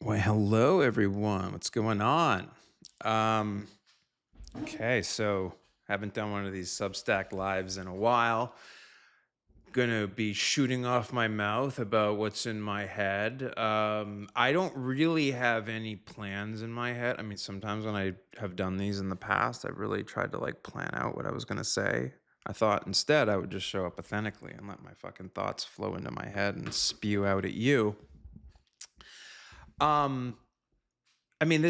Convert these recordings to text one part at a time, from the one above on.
Well, hello everyone. What's going on? Um, okay, so haven't done one of these Substack lives in a while. Gonna be shooting off my mouth about what's in my head. I don't really have any plans in my head. I mean, sometimes when I have done these in the past, I've really tried to like plan out what I was gonna say. I thought instead I would just show up authentically and let my fucking thoughts flow into my head and spew out at you. Um, I mean,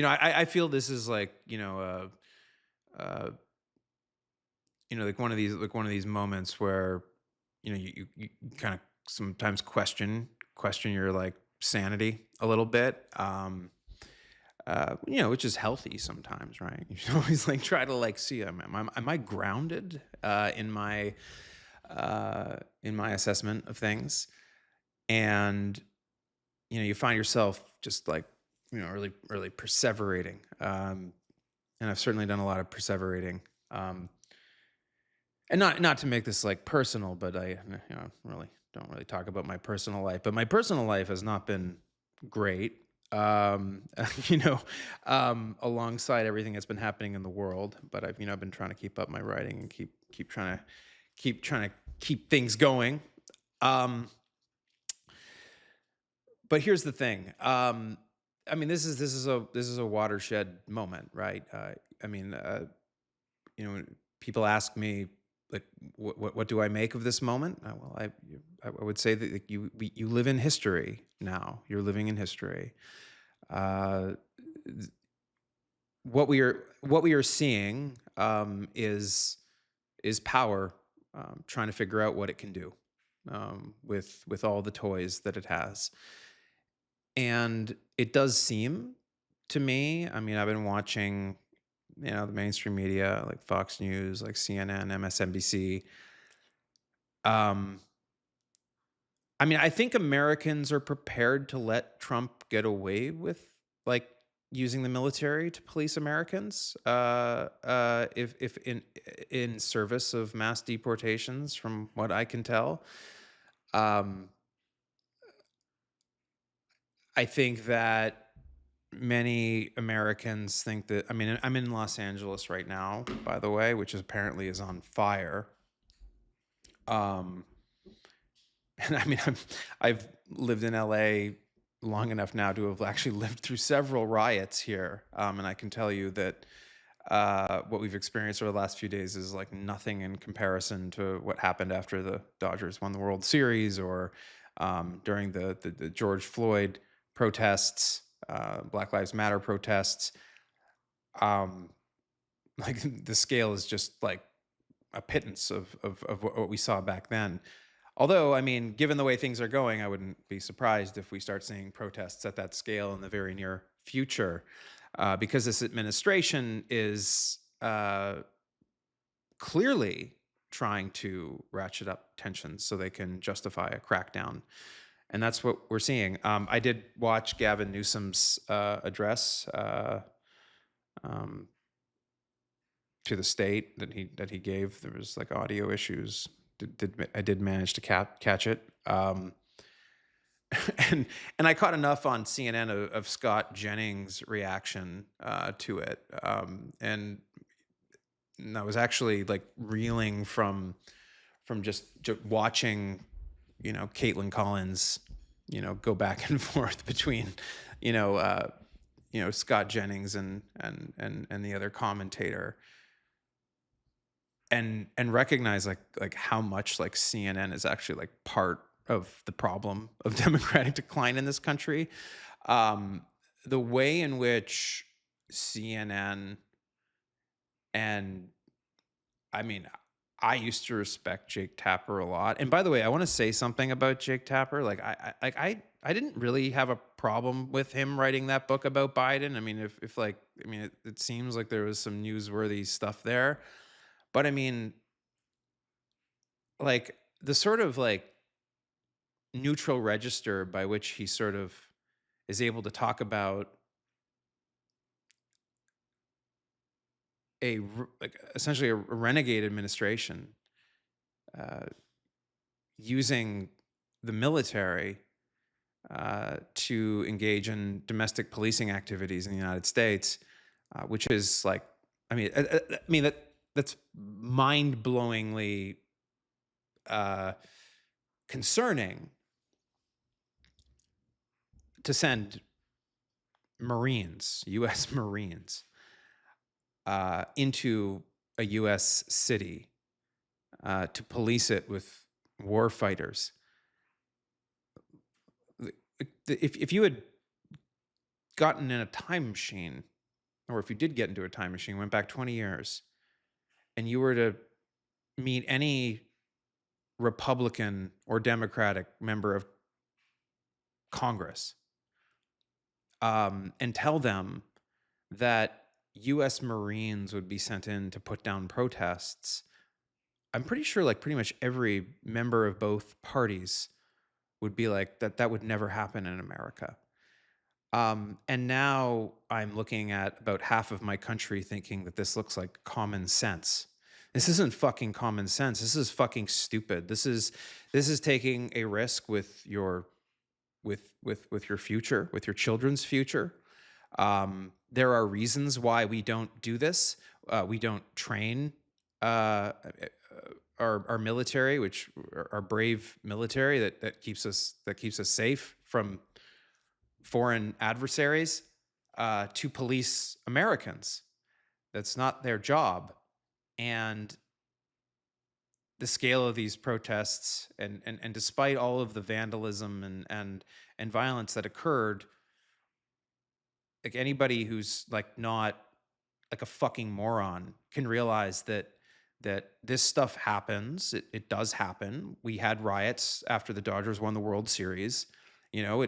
I feel this is like, uh, like one of these moments where, you kind of sometimes question your like sanity a little bit. Which is healthy sometimes, right? You should always like try to like see, am I grounded, in my assessment of things? And, you find yourself just like, really, really perseverating. And I've certainly done a lot of perseverating. Um, and not to make this like personal, but I really don't really talk about my personal life. But my personal life has not been great. Um, you know, alongside everything that's been happening in the world. But I've been trying to keep up my writing and keep trying to keep things going. Um, but here's the thing. I mean, this is a watershed moment, right? I mean, people ask me like, what do I make of this moment? Well, I would say that like, you live in history now. You're living in history. Uh, what we are seeing is power trying to figure out what it can do with all the toys that it has. And it does seem to me, I mean, I've been watching, the mainstream media like Fox News, like CNN, MSNBC. Um, I mean, I think Americans are prepared to let Trump get away with like using the military to police Americans, if in service of mass deportations, from what I can tell. Um, I think that many Americans think that, I mean, I'm in Los Angeles right now, by the way, which is apparently is on fire. Um, and I mean, I've lived in LA long enough now to have actually lived through several riots here. And I can tell you that what we've experienced over the last few days is like nothing in comparison to what happened after the Dodgers won the World Series, or during the George Floyd protests, Black Lives Matter protests. Um, like the scale is just like a pittance of what we saw back then. Although, I mean, given the way things are going, I wouldn't be surprised if we start seeing protests at that scale in the very near future, because this administration is clearly trying to ratchet up tensions so they can justify a crackdown. And that's what we're seeing. I did watch Gavin Newsom's address um, to the state that he gave. There was like audio issues. I did manage to catch it. And I caught enough on CNN of Scott Jennings' reaction to it, and I was actually like reeling from just watching, Caitlin Collins, go back and forth between, you know, uh, Scott Jennings and the other commentator, and recognize like how much like CNN is actually like part of the problem of democratic decline in this country. Um, the way in which CNN, and I mean, I used to respect Jake Tapper a lot. And by the way, I want to say something about Jake Tapper. Like I didn't really have a problem with him writing that book about Biden. I mean, if like, I mean, it seems like there was some newsworthy stuff there. But I mean, like the sort of like neutral register by which he sort of is able to talk about like essentially a renegade administration, uh, using the military. to engage in domestic policing activities in the United States, which is like, that's mind-blowingly uh, concerning to send Marines, U.S. Marines, into a U.S. city to police it with war fighters. If you had gotten in a time machine, or if you did get into a time machine, went back 20 years, and you were to meet any Republican or Democratic member of Congress, and tell them that U.S. Marines would be sent in to put down protests, I'm pretty sure like pretty much every member of both parties would be like, that would never happen in America. And now I'm looking at about half of my country thinking that this looks like common sense. This isn't fucking common sense. This is fucking stupid. This is taking a risk with your your future, with your children's future. There are reasons why we don't do this. We don't train our military, which our brave military that keeps us safe from foreign adversaries, to police Americans. That's not their job. And the scale of these protests, and despite all of the vandalism and violence that occurred, like anybody who's like not like a fucking moron can realize that this stuff happens. It does happen. We had riots after the Dodgers won the World Series. You know,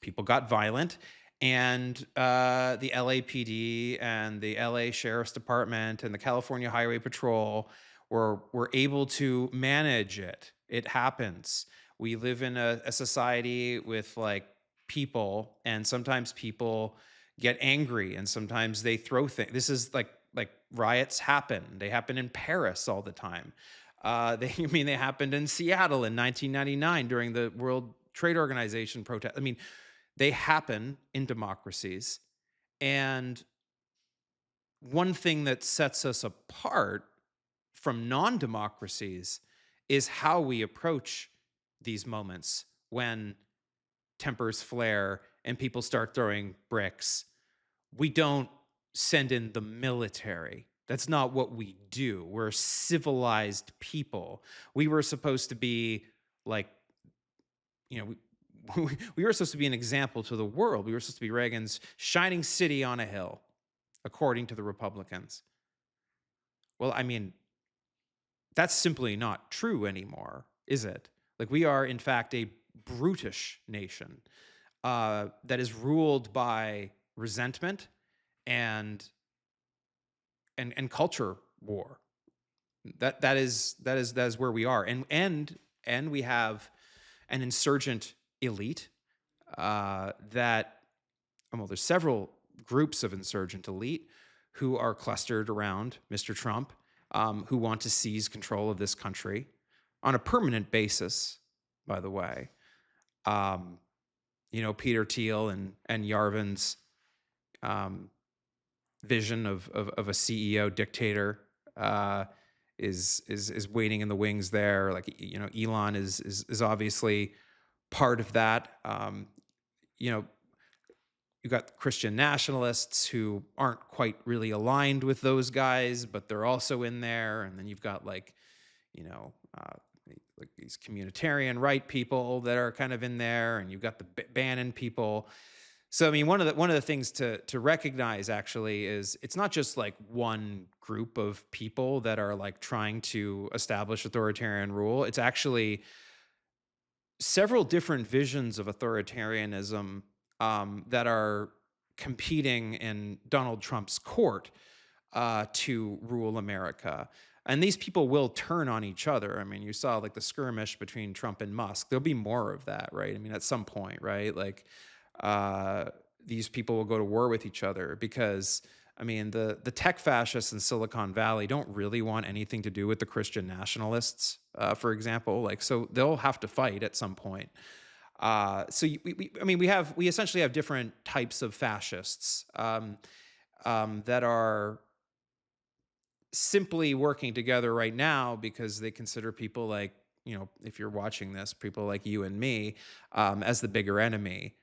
people got violent, and the LAPD and the LA Sheriff's Department and the California Highway Patrol were able to manage it. It happens. We live in a society with like people, and sometimes people get angry, and sometimes they throw things. This is like riots happen. They happen in Paris all the time. They happened in Seattle in 1999 during the World Trade Organization protest. I mean, they happen in democracies. And one thing that sets us apart from non-democracies is how we approach these moments when tempers flare and people start throwing bricks. We don't send in the military. That's not what we do. We're civilized people. We were supposed to be like, we were supposed to be an example to the world. We were supposed to be Reagan's shining city on a hill, according to the Republicans. Well, I mean, that's simply not true anymore, is it? Like, we are, in fact, a brutish nation that is ruled by resentment and culture war. That is where we are, and we have an insurgent elite that, well, there's several groups of insurgent elite who are clustered around Mr. Trump, who want to seize control of this country on a permanent basis, by the way. Peter Thiel and Yarvin's vision of a CEO dictator is waiting in the wings there. Like, Elon is obviously part of that. You've got Christian nationalists who aren't quite really aligned with those guys, but they're also in there. And then you've got like these communitarian right people that are kind of in there, and you've got the Bannon people. So, I mean, one of the things to recognize actually is it's not just like one group of people that are like trying to establish authoritarian rule. It's actually several different visions of authoritarianism that are competing in Donald Trump's court to rule America. And these people will turn on each other. I mean, you saw like the skirmish between Trump and Musk. There'll be more of that, right? I mean, at some point, right? Like, these people will go to war with each other because, I mean, the tech fascists in Silicon Valley don't really want anything to do with the Christian nationalists, for example. Like, so they'll have to fight at some point. We essentially have different types of fascists that are simply working together right now because they consider people like, if you're watching this, people like you and me, as the bigger enemy.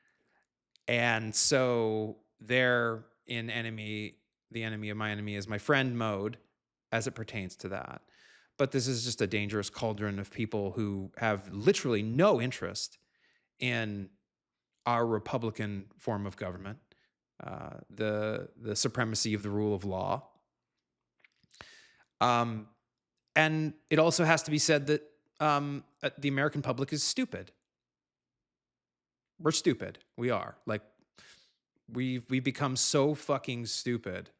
And so they're in the enemy of my enemy is my friend mode as it pertains to that. But this is just a dangerous cauldron of people who have literally no interest in our Republican form of government, the supremacy of the rule of law. And it also has to be said that the American public is stupid. We're stupid. We are. Like, we've become so fucking stupid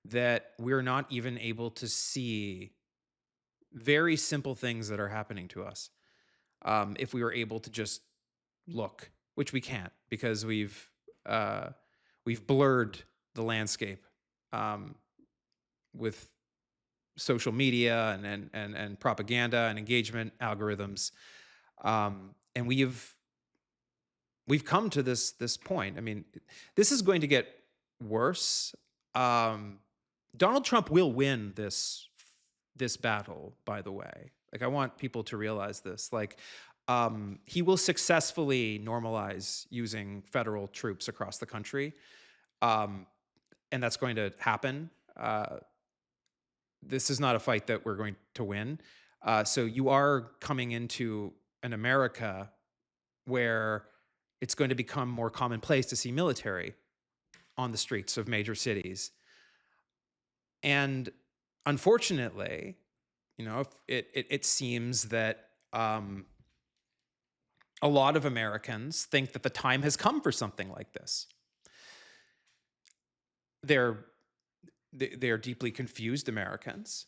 that we're not even able to see very simple things that are happening to us. If we were able to just look, which we can't because we've blurred the landscape with social media and propaganda and engagement algorithms, and we've come to this point. I mean, this is going to get worse. Donald Trump will win this battle, by the way. Like, I want people to realize this. Like, he will successfully normalize using federal troops across the country. And that's going to happen. This is not a fight that we're going to win. So you are coming into an America where it's going to become more commonplace to see military on the streets of major cities. And unfortunately, it seems that a lot of Americans think that the time has come for something like this. They're deeply confused Americans.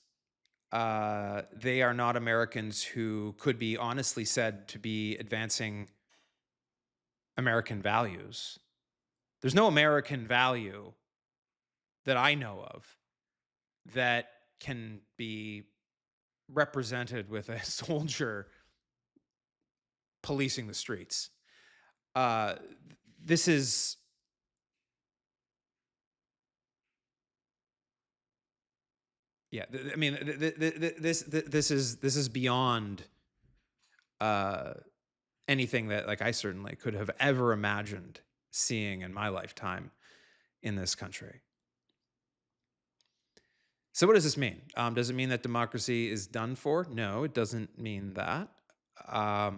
They are not Americans who could be honestly said to be advancing American values. There's no American value that I know of that can be represented with a soldier policing the streets. This is this is beyond anything that, like, I certainly could have ever imagined seeing in my lifetime in this country. So what does this mean? Does it mean that democracy is done for? No, it doesn't mean that. I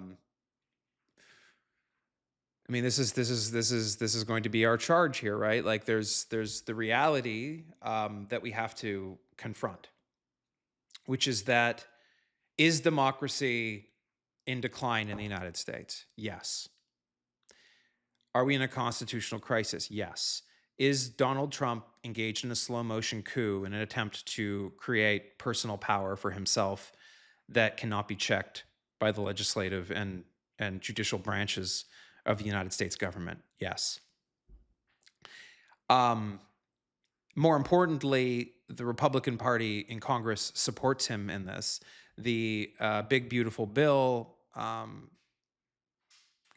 mean, this is going to be our charge here, right? Like, there's the reality that we have to confront, which is that, is democracy in decline in the United States? Yes. Are we in a constitutional crisis? Yes. Is Donald Trump engaged in a slow motion coup in an attempt to create personal power for himself that cannot be checked by the legislative and judicial branches of the United States government? Yes. More importantly, the Republican Party in Congress supports him in this. The big, beautiful bill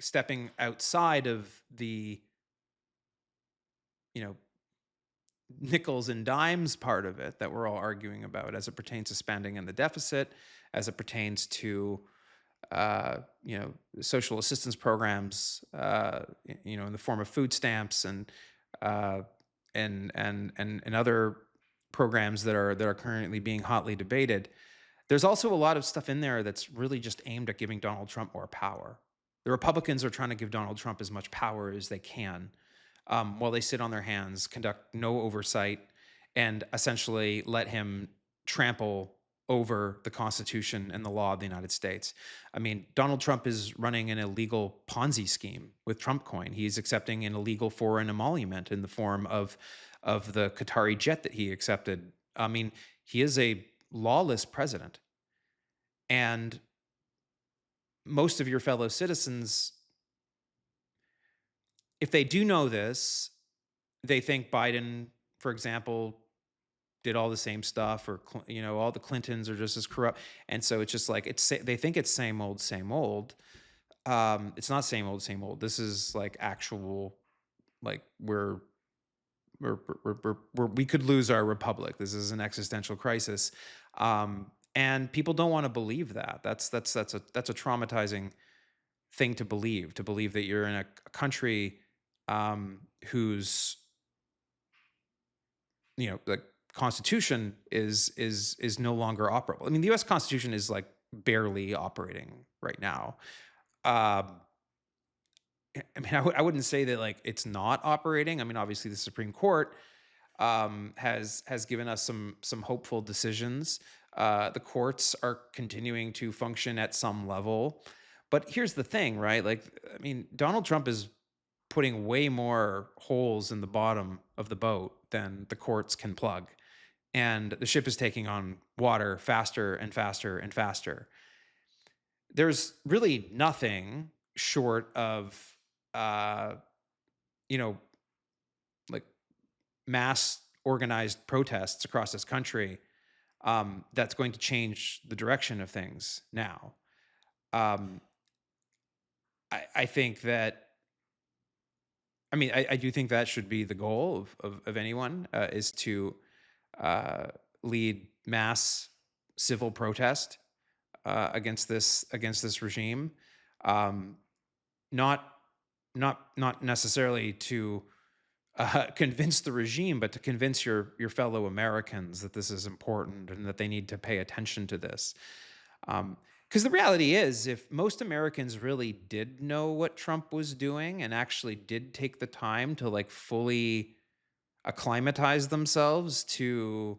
stepping outside of the, nickels and dimes part of it that we're all arguing about as it pertains to spending and the deficit, as it pertains to social assistance programs, in the form of food stamps and other programs that are currently being hotly debated. There's also a lot of stuff in there that's really just aimed at giving Donald Trump more power. The Republicans are trying to give Donald Trump as much power as they can, while they sit on their hands, conduct no oversight, and essentially let him trample over the Constitution and the law of the United States. I mean, Donald Trump is running an illegal Ponzi scheme with Trump coin. He's accepting an illegal foreign emolument in the form of the Qatari jet that he accepted. I mean, he is a lawless president. And most of your fellow citizens, if they do know this, they think Biden, for example, did all the same stuff, or all the Clintons are just as corrupt, and so it's just like they think it's same old, same old. It's not same old, same old. This is like actual, like we could lose our republic. This is an existential crisis, and people don't want to believe that. That's a traumatizing thing to believe. To believe that you're in a country whose the Constitution is no longer operable. I mean, the U.S. Constitution is like barely operating right now. Um, I mean, I wouldn't say that like it's not operating. I mean, obviously, the Supreme Court has given us some hopeful decisions. The courts are continuing to function at some level, but here's the thing, right? Like, I mean, Donald Trump is putting way more holes in the bottom of the boat than the courts can plug, and the ship is taking on water faster and faster and faster. There's really nothing short of, uh, you know, like mass organized protests across this country that's going to change the direction of things now. Um, I think that, I mean, I do think that should be the goal of anyone, is to uh, lead mass civil protest against this regime. Um, not not necessarily to convince the regime, but to convince your fellow Americans that this is important and that they need to pay attention to this. Because the reality is, if most Americans really did know what Trump was doing and actually did take the time to like fully acclimatize themselves to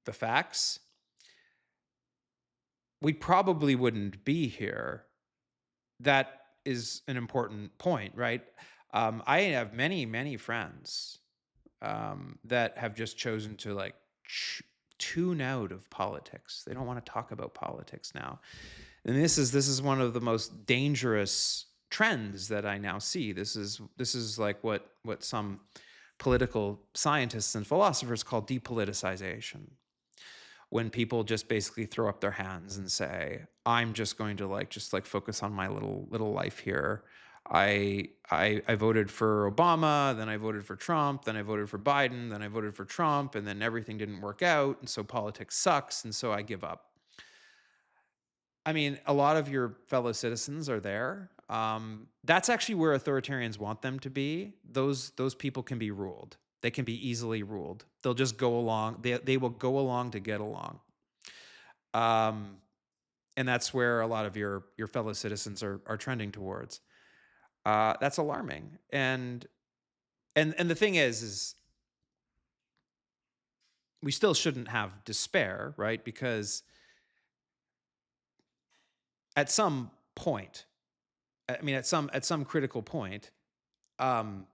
the facts, we probably wouldn't be here. That is an important point, right? I have many friends that have just chosen to like tune out of politics. They don't want to talk about politics now, and this is one of the most dangerous trends that I now see. This is like what some political scientists and philosophers call depoliticization, when people just basically throw up their hands and say, I'm just going to like focus on my little life here. I voted for Obama, then I voted for Trump, then I voted for Biden, then I voted for Trump, and then everything didn't work out, and so politics sucks, and so I give up. I mean, a lot of your fellow citizens are there. That's actually where authoritarians want them to be. Those people can be ruled. They can be easily ruled. They'll just go along. They will go along to get along. Um, and that's where a lot of your fellow citizens are trending towards. That's alarming. And the thing is we still shouldn't have despair, right? Because at some point, I mean, at some critical point, um,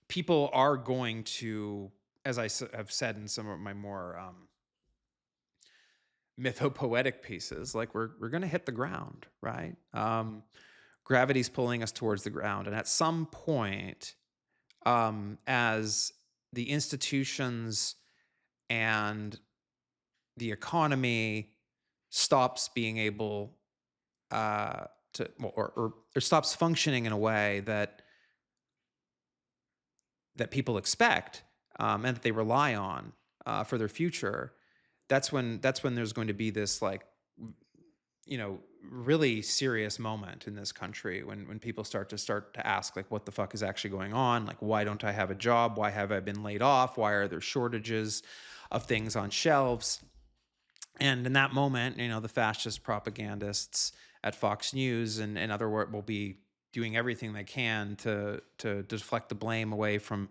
people are going to, as I have said in some of my more mythopoetic pieces, like we're going to hit the ground, right? Gravity's pulling us towards the ground, and at some point, as the institutions and the economy stops being able to, or stops functioning in a way that people expect, and that they rely on for their future, that's when there's going to be this like, really serious moment in this country, when people start to ask, like, what the fuck is actually going on? Like, why don't I have a job? Why have I been laid off? Why are there shortages of things on shelves? And in that moment, the fascist propagandists at Fox News and other work will be doing everything they can to deflect the blame away from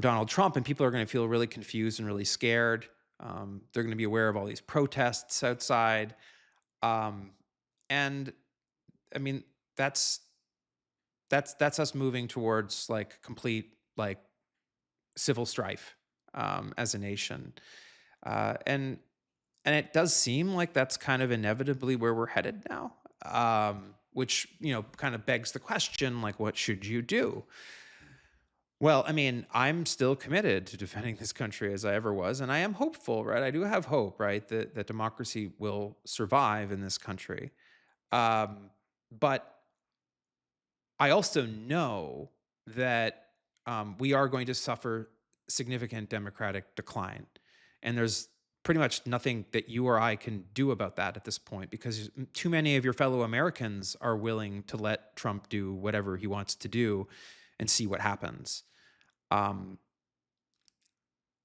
Donald Trump, and people are going to feel really confused and really scared. They're going to be aware of all these protests outside, um, and I mean that's us moving towards like complete like civil strife as a nation, and it does seem like that's kind of inevitably where we're headed now. Which kind of begs the question, like, what should you do? Well, I mean, I'm still committed to defending this country as I ever was, and I am hopeful, right? I do have hope, right, that democracy will survive in this country. Um, but I also know that we are going to suffer significant democratic decline. And there's pretty much nothing that you or I can do about that at this point because too many of your fellow Americans are willing to let Trump do whatever he wants to do and see what happens. Um,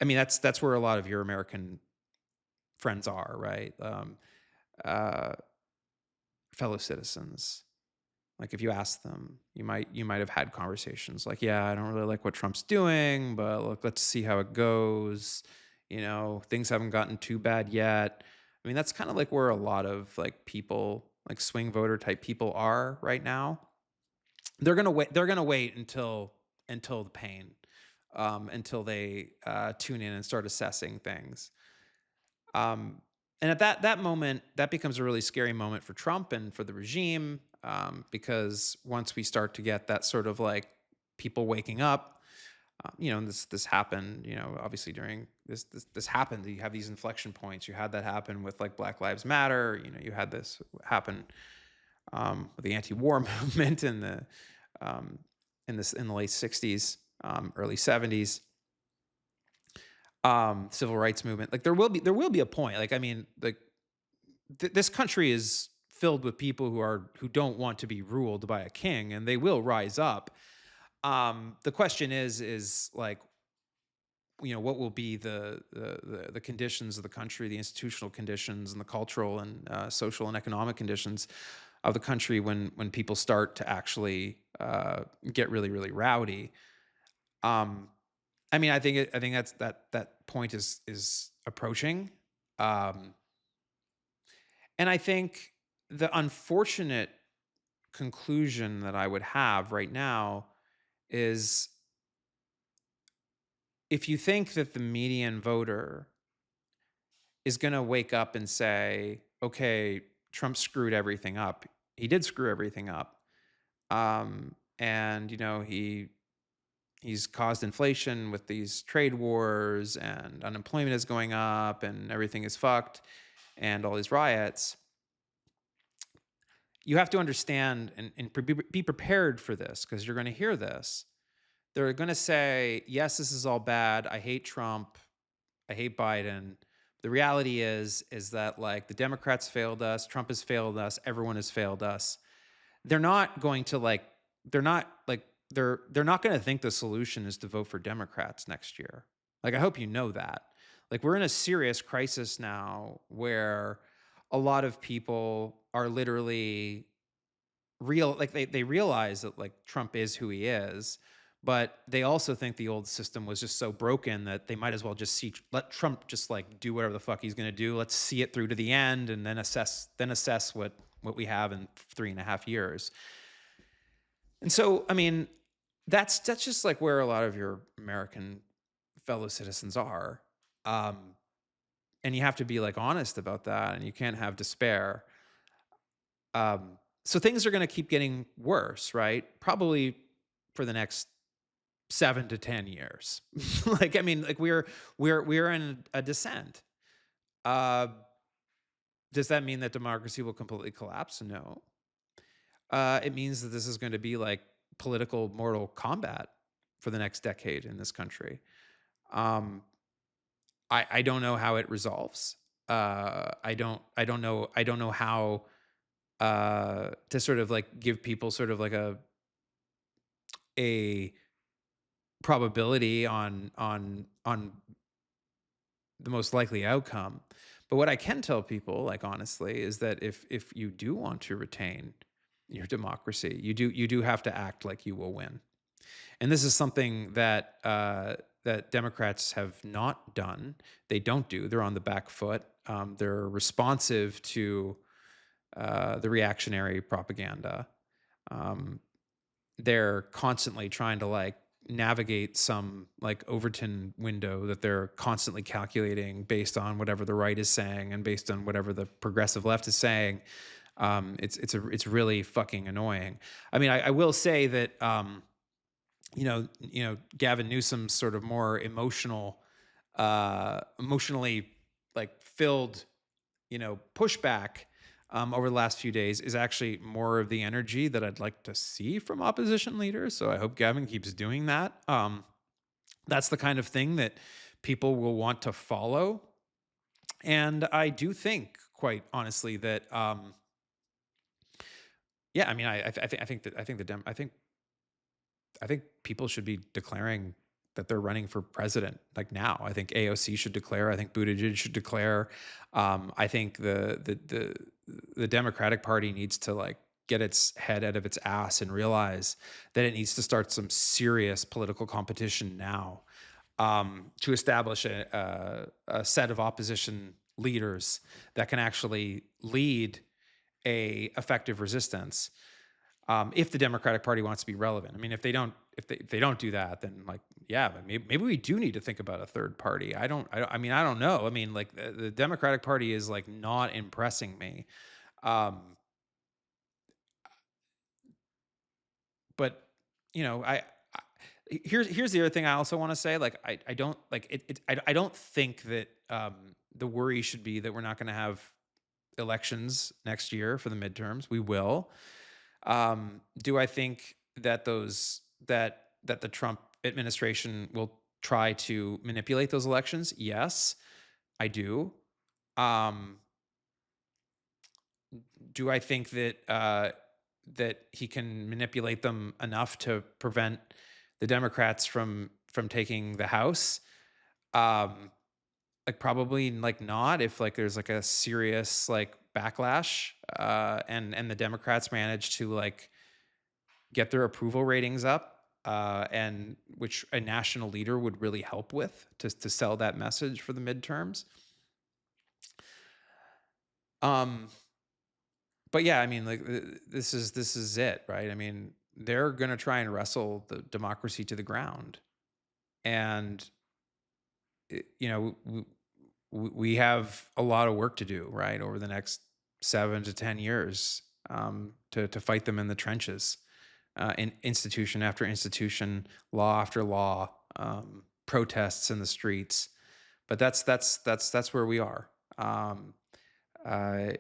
I mean, that's where a lot of your American friends are, right? Uh, Fellow citizens. Like if you ask them, you might have had conversations like, yeah, I don't really like what Trump's doing, but look, let's see how it goes. Things haven't gotten too bad yet. I mean, that's kind of like where a lot of like people, like swing voter type people are right now. They're gonna wait until the pain, until they tune in and start assessing things. Um, and at that moment, that becomes a really scary moment for Trump and for the regime, because once we start to get that sort of like people waking up, and this happened, obviously during this happened. You have these inflection points. You had that happen with like Black Lives Matter. You had this happen with the anti-war movement um, in the late '60s, early '70s, civil rights movement. Like there will be a point. Like I mean, like this country is filled with people who don't want to be ruled by a king, and they will rise up. The question is like, what will be the conditions of the country, the institutional conditions, and the cultural and social and economic conditions of the country when people start to actually get really really rowdy. Um, I mean, I think that point is approaching. Um, And I think the unfortunate conclusion that I would have right now is if you think that the median voter is going to wake up and say, okay, Trump screwed everything up. He did screw everything up. And he's caused inflation with these trade wars and unemployment is going up and everything is fucked and all these riots. You have to understand and be prepared for this because you're going to hear this. They're going to say, yes, this is all bad. I hate Trump. I hate Biden. The reality is that like the Democrats failed us, Trump has failed us, everyone has failed us. They're not going to like they're not like they're not going to think the solution is to vote for Democrats next year. Like I hope you know that. Like we're in a serious crisis now where a lot of people are literally real like they realize that like Trump is who he is, but they also think the old system was just so broken that they might as well just let Trump just like do whatever the fuck he's going to do. Let's see it through to the end and then assess what we have in 3.5 years. And so, I mean, that's just like where a lot of your American fellow citizens are. Um, and you have to be like honest about that, and you can't have despair. So things are going to keep getting worse, right? Probably for the next 7 to 10 years. Like, I mean, like we're in a descent. Uh, does that mean that democracy will completely collapse? No. It means that this is going to be like political mortal combat for the next decade in this country. Um, I don't know how it resolves. I don't know how to sort of like give people sort of like a probability on the most likely outcome. But what I can tell people, like honestly, is that if you do want to retain your democracy, you do have to act like you will win. And this is something that Democrats have not done. They don't do. They're on the back foot. They're responsive to the reactionary propaganda. Um, they're constantly trying to like navigate some like Overton window that they're constantly calculating based on whatever the right is saying and based on whatever the progressive left is saying. It's really fucking annoying. I mean, I will say that Gavin Newsom's sort of more emotionally like filled, pushback over the last few days is actually more of the energy that I'd like to see from opposition leaders. So I hope Gavin keeps doing that. That's the kind of thing that people will want to follow. And I do think, quite honestly, that yeah, I mean, I think people should be declaring that they're running for president like now. I think AOC should declare. I think Buttigieg should declare. I think the Democratic Party needs to like get its head out of its ass and realize that it needs to start some serious political competition now, to establish a set of opposition leaders that can actually lead a effective resistance, if the Democratic Party wants to be relevant. I mean, if they don't do that, then like, yeah, but maybe we do need to think about a third party. I mean, I don't know. I mean, like the Democratic Party is like not impressing me. Um, but I here's the other thing I also want to say. Like, I don't like it. I don't think that the worry should be that we're not going to have elections next year for the midterms. We will. Do I think that the Trump administration will try to manipulate those elections? Yes, I do. Um, do I think that he can manipulate them enough to prevent the Democrats from taking the House? Um, like probably like not, if like there's like a serious like backlash, and the Democrats manage to like get their approval ratings up, and which a national leader would really help with to sell that message for the midterms. Um, but yeah, I mean, like this is it, right? I mean, they're gonna try and wrestle the democracy to the ground, and we have a lot of work to do, right, over the next 7 to 10 years, to fight them in the trenches, in institution after institution, law after law, protests in the streets. But that's where we are. Um, uh,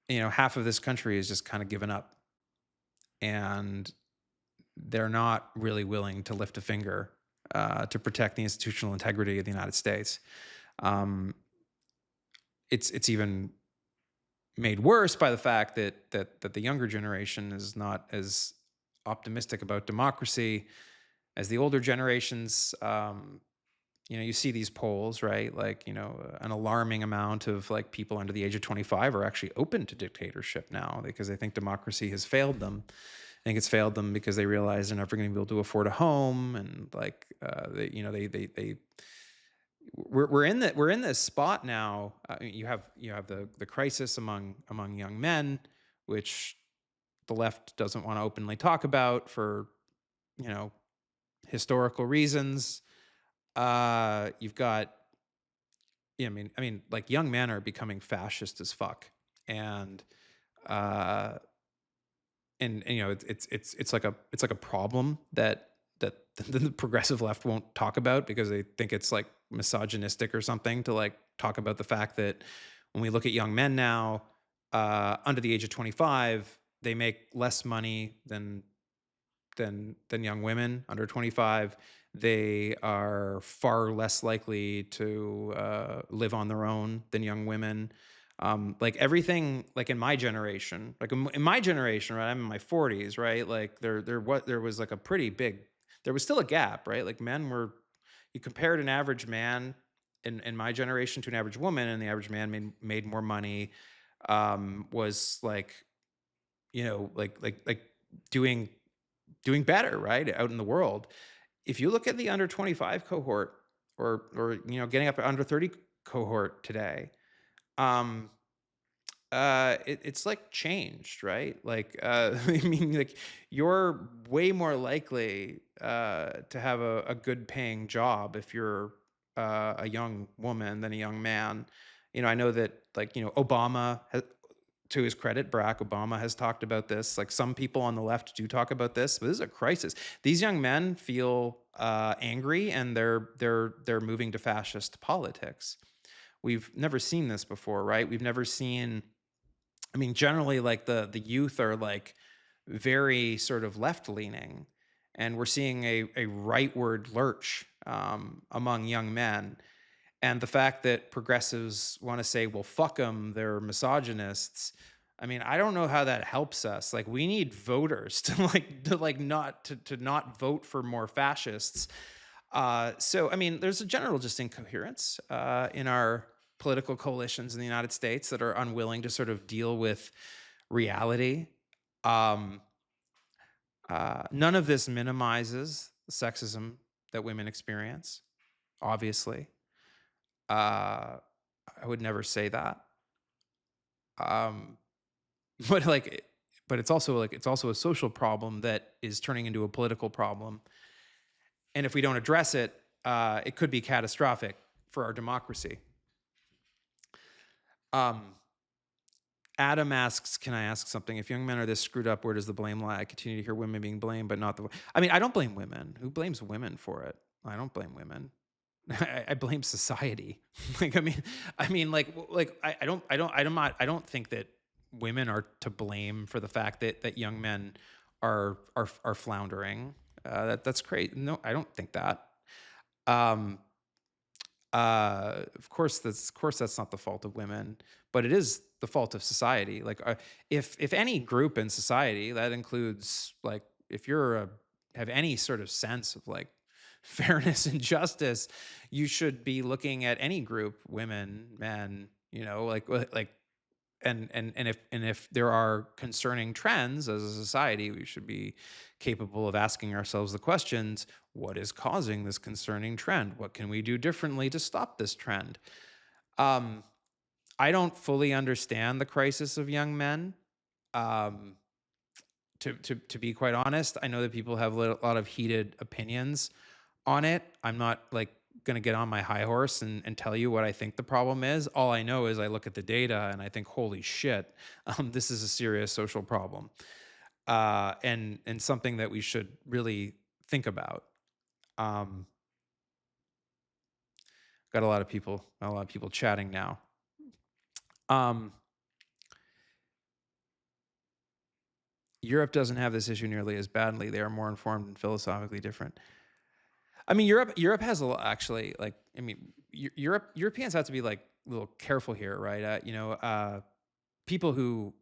Half of this country is just kind of given up, and they're not really willing to lift a finger, to protect the institutional integrity of the United States. Um, it's even made worse by the fact that the younger generation is not as optimistic about democracy as the older generations. You see these polls, right? Like, an alarming amount of like people under the age of 25 are actually open to dictatorship now because they think democracy has failed them. I think it's failed them because they realize they're never going to be able to afford a home, and like, they we're in this spot now. You have the crisis among young men, which the left doesn't want to openly talk about for you know historical reasons. You've got, yeah, like young men are becoming fascist as fuck, and uh, and it's like a problem that the progressive left won't talk about because they think it's like misogynistic or something to like talk about the fact that when we look at young men now, under the age of 25, they make less money than young women under 25. They are far less likely to live on their own than young women. Like everything, like in my generation, in my generation, right? I'm in my 40s, right? Like there was like a pretty big, there was still a gap, right? Like men were, you compared an average man in my generation to an average woman, and the average man made more money, was like, like doing better, right, out in the world. If you look at the under 25 cohort, or getting up to under 30 cohort today, um it's like changed, right? Like, I mean, like you're way more likely to have a good paying job if you're a young woman than a young man. I know that, like, Obama to his credit, Barack Obama has talked about this. Like, some people on the left do talk about this, but this is a crisis. These young men feel angry, and they're moving to fascist politics. We've never seen this before, right? We've never seen. I mean, generally, like the youth are like very sort of left leaning, and we're seeing a rightward lurch among young men. And the fact that progressives want to say, well, fuck them, they're misogynists. I mean, I don't know how that helps us. Like, we need voters to not vote for more fascists. So, I mean, there's a general just incoherence in our political coalitions in the United States that are unwilling to sort of deal with reality. Um, None of this minimizes the sexism that women experience, obviously. I would never say that. Um, but like, but it's also a social problem that is turning into a political problem. And if we don't address it, it could be catastrophic for our democracy. Um, Adam asks, can I ask something? If young men are this screwed up, where does the blame lie? I continue to hear women being blamed, but not the. I mean, I don't blame women. Who blames women for it? I don't blame women. I blame society. Like, I don't think that women are to blame for the fact that young men are floundering. That's great. No, I don't think that. Um, of course that's not the fault of women, but it is the fault of society. Like, if any group in society, that includes, like, if have any sort of sense of like fairness and justice, you should be looking at any group, women, men, and if there are concerning trends as a society, we should be capable of asking ourselves the questions: what is causing this concerning trend? What can we do differently to stop this trend? I don't fully understand the crisis of young men. To be quite honest, I know that people have a lot of heated opinions on it. I'm not like going to get on my high horse and tell you what I think the problem is. All I know is I look at the data and I think, holy shit, this is a serious social problem, and something that we should really think about. Got a lot of people chatting now. Europe doesn't have this issue nearly as badly. They are more informed and philosophically different. I mean, Europe has a lot, actually. Like, I mean, Europeans have to be like a little careful here, right? People who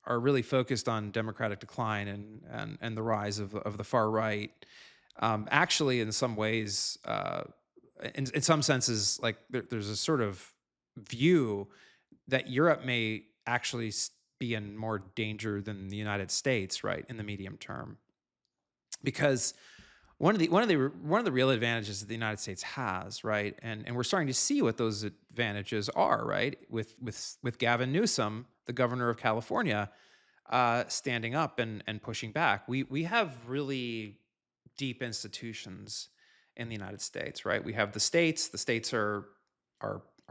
are really focused on democratic decline and the rise of the far right, actually, in some ways, in some senses, like there's a sort of view that Europe may actually be in more danger than the United States, right, in the medium term, because one of the real advantages that the United States has, right, and we're starting to see what those advantages are, right, with Gavin Newsom, the governor of California, standing up and pushing back. We have really deep institutions in the United States, right? We have the states. The states are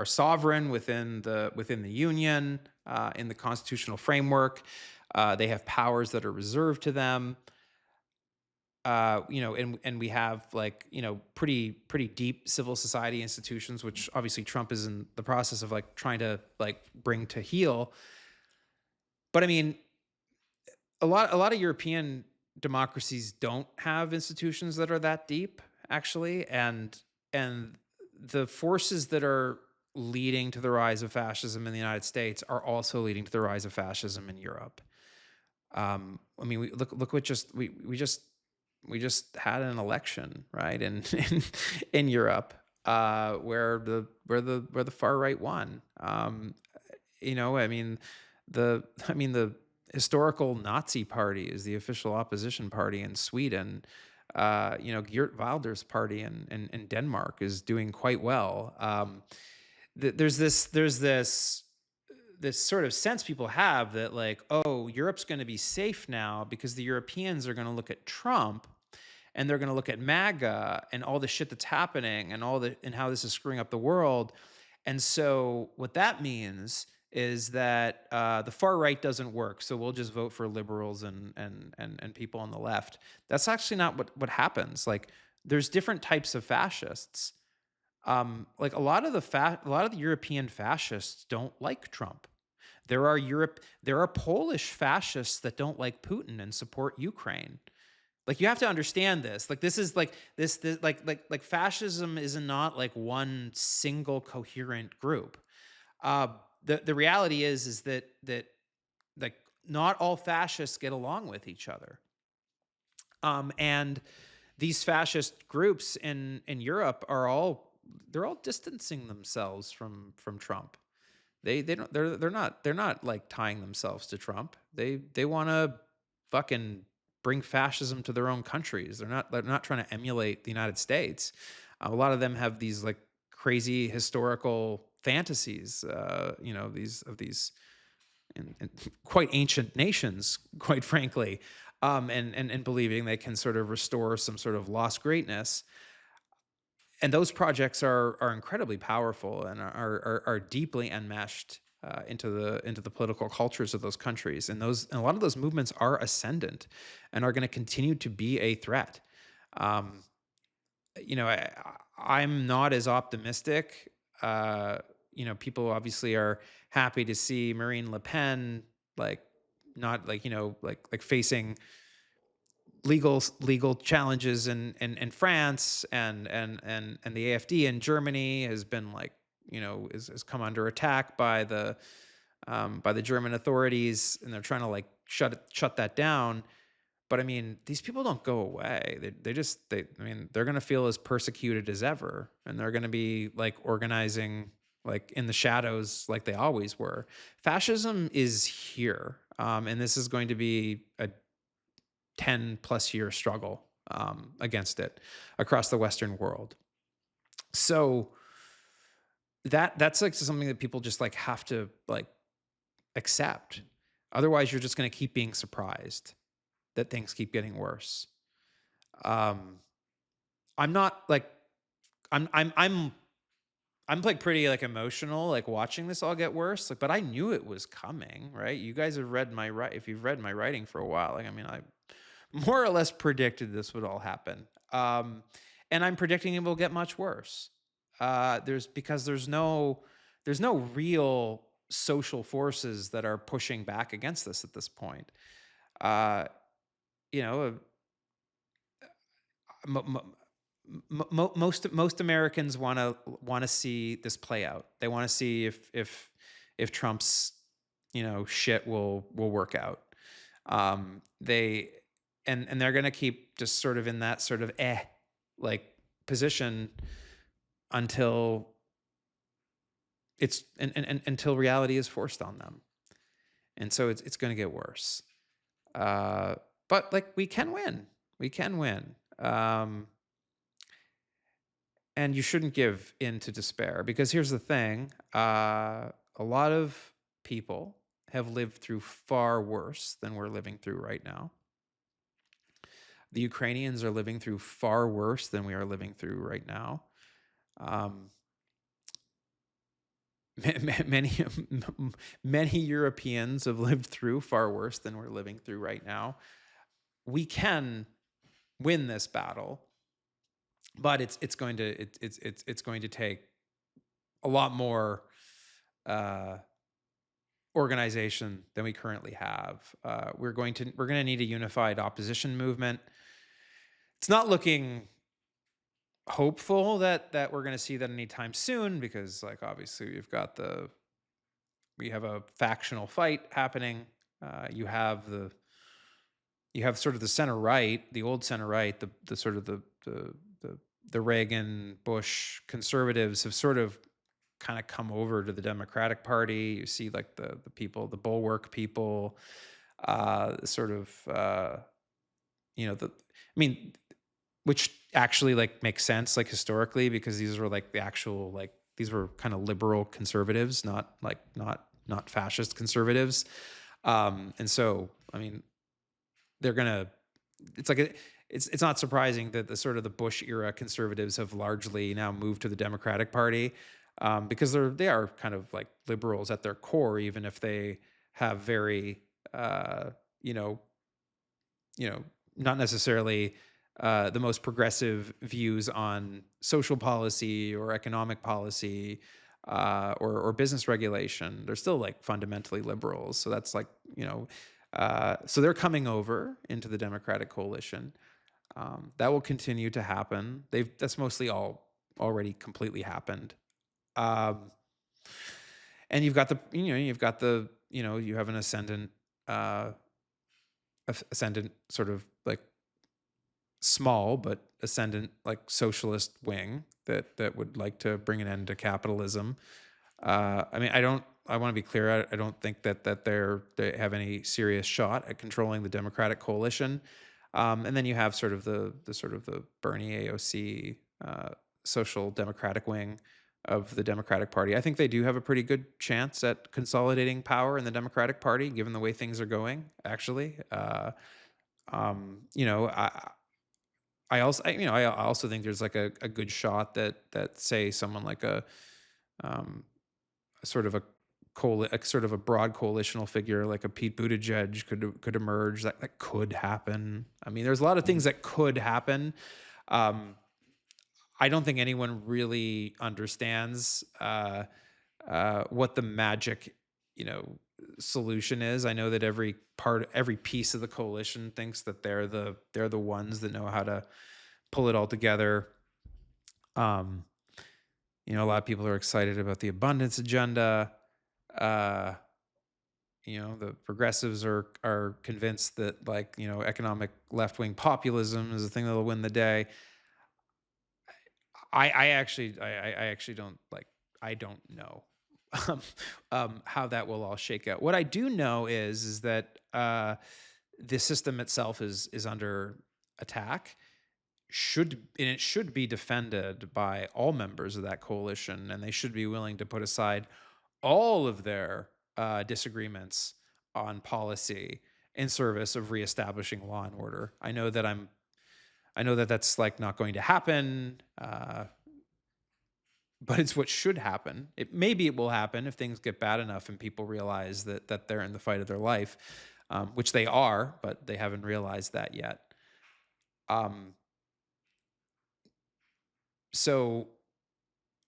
sovereign within the union, in the constitutional framework. They have powers that are reserved to them. And we have, like, pretty deep civil society institutions, which obviously Trump is in the process of like trying to like bring to heel. But I mean, a lot of European democracies don't have institutions that are that deep, actually, and the forces that are leading to the rise of fascism in the United States are also leading to the rise of fascism in Europe. I mean, look what we just had an election, right, in Europe, where the far right won. I mean, the historical Nazi Party is the official opposition party in Sweden. Geert Wilders' party in Denmark is doing quite well. There's this sort of sense people have that, like, oh, Europe's going to be safe now because the Europeans are going to look at Trump and they're going to look at MAGA and all the shit that's happening and how this is screwing up the world. And so what that means is that the far right doesn't work, so we'll just vote for liberals and people on the left. That's actually not what happens. Like, there's different types of fascists. Like a lot of the European fascists don't like Trump. There are Polish fascists that don't like Putin and support Ukraine. Like, you have to understand this. Like, this is like this like fascism is not like one single coherent group. Uh, the reality is that like not all fascists get along with each other. And these fascist groups in Europe they're all distancing themselves from Trump. They don't they're not like tying themselves to Trump. They want to fucking bring fascism to their own countries. They're not trying to emulate the United States. A lot of them have these like crazy historical fantasies, these and quite ancient nations, quite frankly, and believing they can sort of restore some sort of lost greatness. And those projects are incredibly powerful and are deeply enmeshed into the political cultures of those countries. And a lot of those movements are ascendant and are going to continue to be a threat. Um, I'm not as optimistic. Uh, People obviously are happy to see Marine Le Pen like not like like facing legal challenges in France, and the AfD in Germany has been like has come under attack by the German authorities, and they're trying to like shut that down. But I mean, these people don't go away. I mean, they're going to feel as persecuted as ever, and they're going to be like organizing like in the shadows like they always were. Fascism is here, and this is going to be a 10+ year struggle against it across the Western world. So that's like something that people just like have to like accept. Otherwise, you're just going to keep being surprised that things keep getting worse. Um, I'm not like I'm like pretty like emotional like watching this all get worse. Like, but I knew it was coming, right? You guys have read my if you've read my writing for a while, like I mean, I more or less predicted this would all happen. And I'm predicting it will get much worse. There's no real social forces that are pushing back against this at this point. Uh, you know, most Americans want to see this play out. They want to see if Trump's shit will work out. They and they're gonna keep just sort of in that sort of like position until until reality is forced on them. And so it's going to get worse. But like we can win. We can win. And you shouldn't give in to despair, because here's the thing. A lot of people have lived through far worse than we're living through right now. The Ukrainians are living through far worse than we are living through right now. Many many Europeans have lived through far worse than we're living through right now. We can win this battle, but it's going to take a lot more organization than we currently have. We're going to need a unified opposition movement. It's not looking hopeful that we're going to see that anytime soon, because like obviously we have a factional fight happening. You have sort of the center right, the old center right, the sort of the Reagan Bush conservatives have sort of kind of come over to the Democratic Party. You see like the people, the bulwark people, sort of which actually like makes sense like historically, because these were like the actual like these were kind of liberal conservatives, not fascist conservatives. And so I mean, they're gonna it's like it's not surprising that the sort of the Bush era conservatives have largely now moved to the Democratic Party. because they are kind of like liberals at their core, even if they have very uh, you know you know, not necessarily the most progressive views on social policy or economic policy or business regulation. They're still like fundamentally liberals. So that's like, so they're coming over into the Democratic coalition. That will continue to happen. That's mostly all already completely happened. Um, and you have an uh, ascendant sort of like small but ascendant like socialist wing that would like to bring an end to capitalism. I mean, I want to be clear. I don't think that they have any serious shot at controlling the Democratic coalition. And then you have sort of the Bernie AOC social democratic wing of the Democratic Party. I think they do have a pretty good chance at consolidating power in the Democratic Party, given the way things are going. Actually, you know, I also think there's like a good shot that say someone like um, a sort of a sort of a broad coalitional figure like a Pete Buttigieg could emerge. That could happen. I mean, there's a lot of things that could happen. Um, I don't think anyone really understands what the magic, you know, solution is. I know that every piece of the coalition thinks that they're the ones that know how to pull it all together. Um, a lot of people are excited about the abundance agenda. Uh, the progressives are convinced that like, economic left wing populism is the thing that'll win the day. I actually don't like. I don't know how that will all shake out. What I do know is that the system itself is under attack, it should be defended by all members of that coalition, and they should be willing to put aside all of their disagreements on policy in service of reestablishing law and order. I know that that's like not going to happen, but it's what should happen. Maybe it will happen if things get bad enough and people realize that they're in the fight of their life, which they are, but they haven't realized that yet. So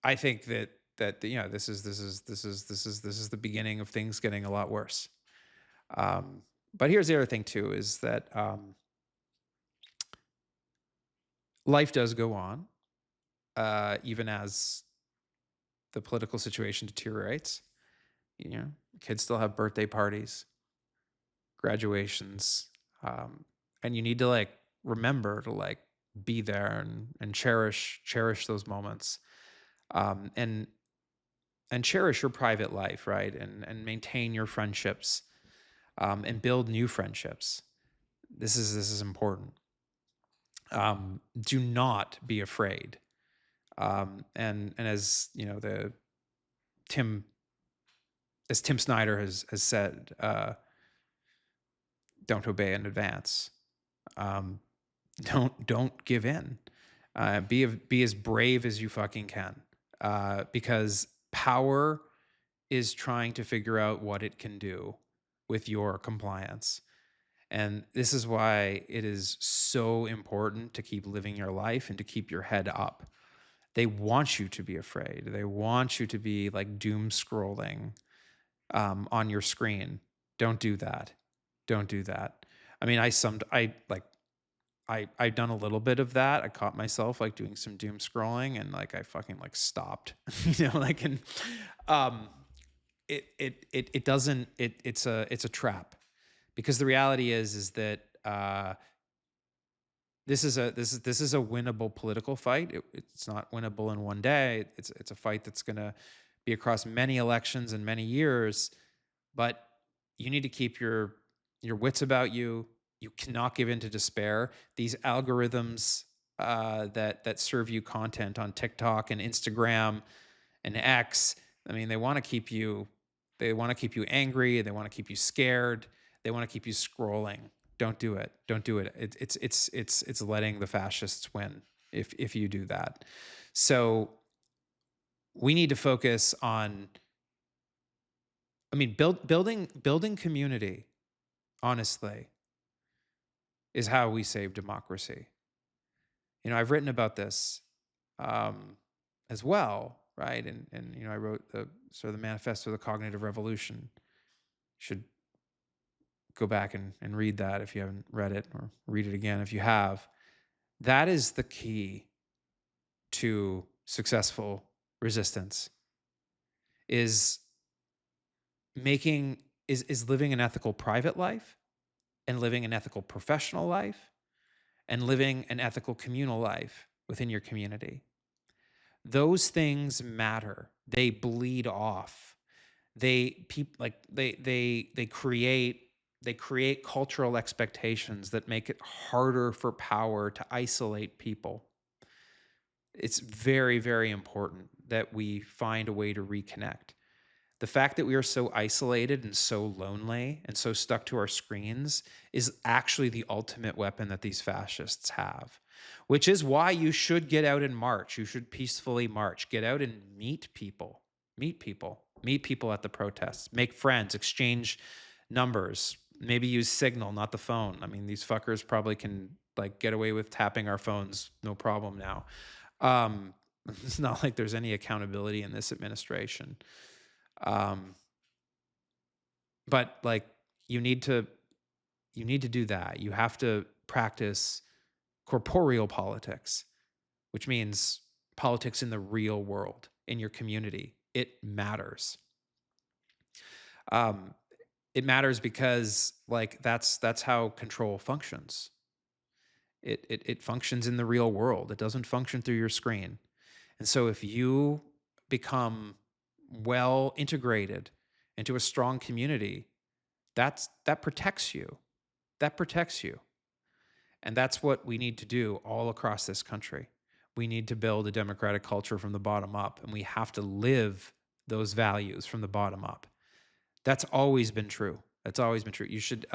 I think that this is the beginning of things getting a lot worse. But here's the other thing too: is that life does go on, even as the political situation deteriorates. Kids still have birthday parties, graduations, and you need to like remember to like be there and cherish those moments, and cherish your private life, right? And maintain your friendships, and build new friendships. This is important. Do not be afraid. And as the Tim as Tim Snyder has said, don't obey in advance. Um, don't give in. Be as brave as you fucking can, because power is trying to figure out what it can do with your compliance. And this is why it is so important to keep living your life and to keep your head up. They want you to be afraid. They want you to be like doom scrolling on your screen. Don't do that. Don't do that. I mean, I've done a little bit of that. I caught myself like doing some doom scrolling and like I fucking like stopped, like, and it doesn't, it's a trap, because the reality is that this is a winnable political fight. It's not winnable in one day. It's a fight that's going to be across many elections and many years, but you need to keep your wits about you. You cannot give in to despair. These algorithms that serve you content on TikTok and Instagram and X, I mean, they want to keep you angry. They want to keep you scared. They want to keep you scrolling. Don't do it. Don't do it. It's letting the fascists win if you do that. So we need to focus on, I mean, building community, honestly, is how we save democracy. I've written about this um, as well, right? And I wrote the sort of the manifesto of the cognitive revolution. Should go back and read that if you haven't read it, or read it again if you have. That is the key to successful resistance, is living an ethical private life, and living an ethical professional life, and living an ethical communal life within your community. Those things matter. They bleed off. They create cultural expectations that make it harder for power to isolate people. It's very, very important that we find a way to reconnect. The fact that we are so isolated and so lonely and so stuck to our screens is actually the ultimate weapon that these fascists have, which is why you should get out and march. You should peacefully march, get out and meet people, meet people at the protests, make friends, exchange numbers, maybe use Signal, not the phone. I mean, these fuckers probably can like get away with tapping our phones, no problem now. It's not like there's any accountability in this administration. But like you need to do that. You have to practice corporeal politics, which means politics in the real world, in your community. It matters. It matters because like that's how control functions. It functions in the real world. It doesn't function through your screen. And so if you become well integrated into a strong community, that protects you. That protects you. And that's what we need to do all across this country. We need to build a democratic culture from the bottom up, and we have to live those values from the bottom up. That's always been true. That's always been true. You should,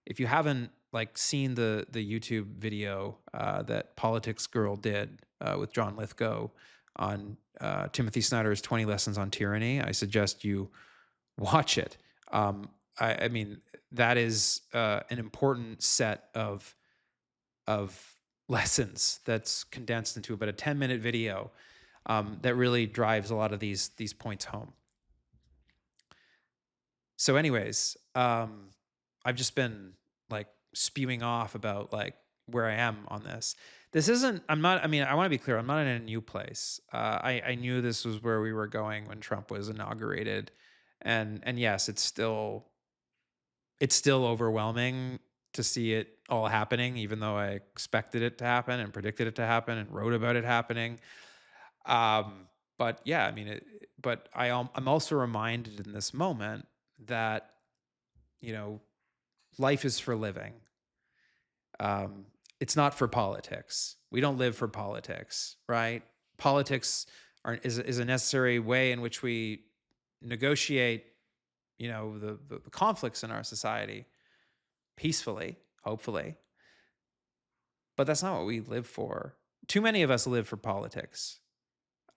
if you haven't like seen the YouTube video that Politics Girl did with John Lithgow on Timothy Snyder's 20 Lessons on Tyranny, I suggest you watch it. I mean, that is an important set of lessons that's condensed into about a 10-minute video that really drives a lot of these points home. So anyways, I've just been like spewing off about like where I am on this. I want to be clear. I'm not in a new place. I knew this was where we were going when Trump was inaugurated. And yes, it's still overwhelming to see it all happening, even though I expected it to happen and predicted it to happen and wrote about it happening. But yeah, I mean, I'm also reminded in this moment that, life is for living. It's not for politics. We don't live for politics, right? Politics is a necessary way in which we negotiate, the conflicts in our society peacefully, hopefully. But that's not what we live for. Too many of us live for politics.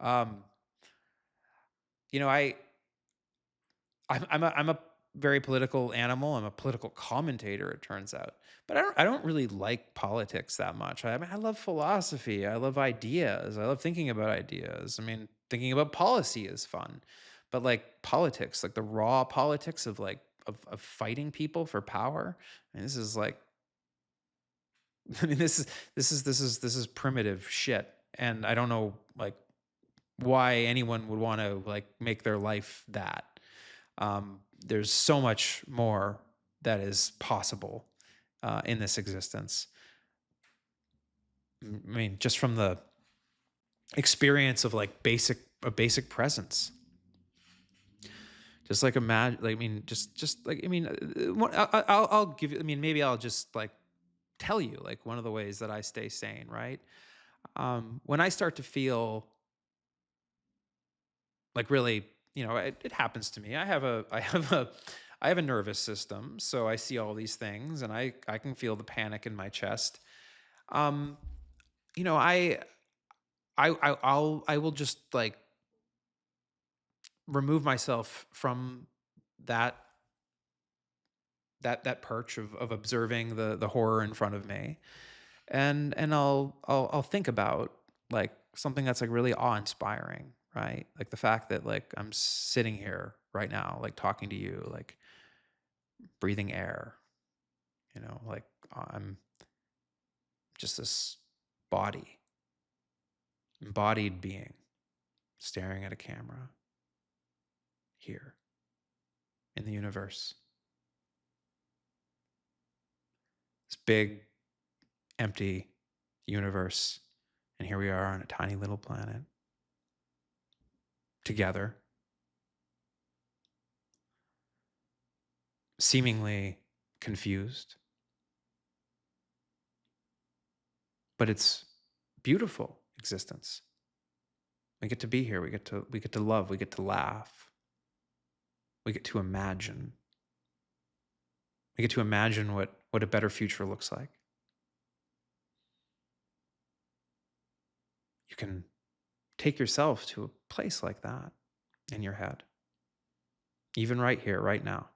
Um, I'm a very political animal. I'm a political commentator, it turns out. But I don't really like politics that much. I mean, I love philosophy. I love ideas. I love thinking about ideas. I mean, thinking about policy is fun. But like politics, like the raw politics of like of fighting people for power, I mean, this is like I mean, this is primitive shit, and I don't know like why anyone would want to like make their life that. There's so much more that is possible in this existence. I mean, just from the experience of like basic presence. Just like imagine, like, I mean, just like, I mean, I'll give you, I mean, maybe I'll just like tell you like one of the ways that I stay sane, right? When I start to feel like really, it happens to me. I have a nervous system, so I see all these things, and I can feel the panic in my chest. Um, you know, I will just like remove myself from that that perch of observing the horror in front of me, and I'll think about like something that's like really awe-inspiring, right? Like the fact that like I'm sitting here right now, like talking to you, like breathing air, like I'm just this body, embodied being staring at a camera here in the universe. This big, empty universe. And here we are on a tiny little planet together, seemingly confused, but it's beautiful existence. We get to be here. We get to love. We get to laugh. We get to imagine. We get to imagine what a better future looks like. You can take yourself to a place like that in your head, even right here, right now.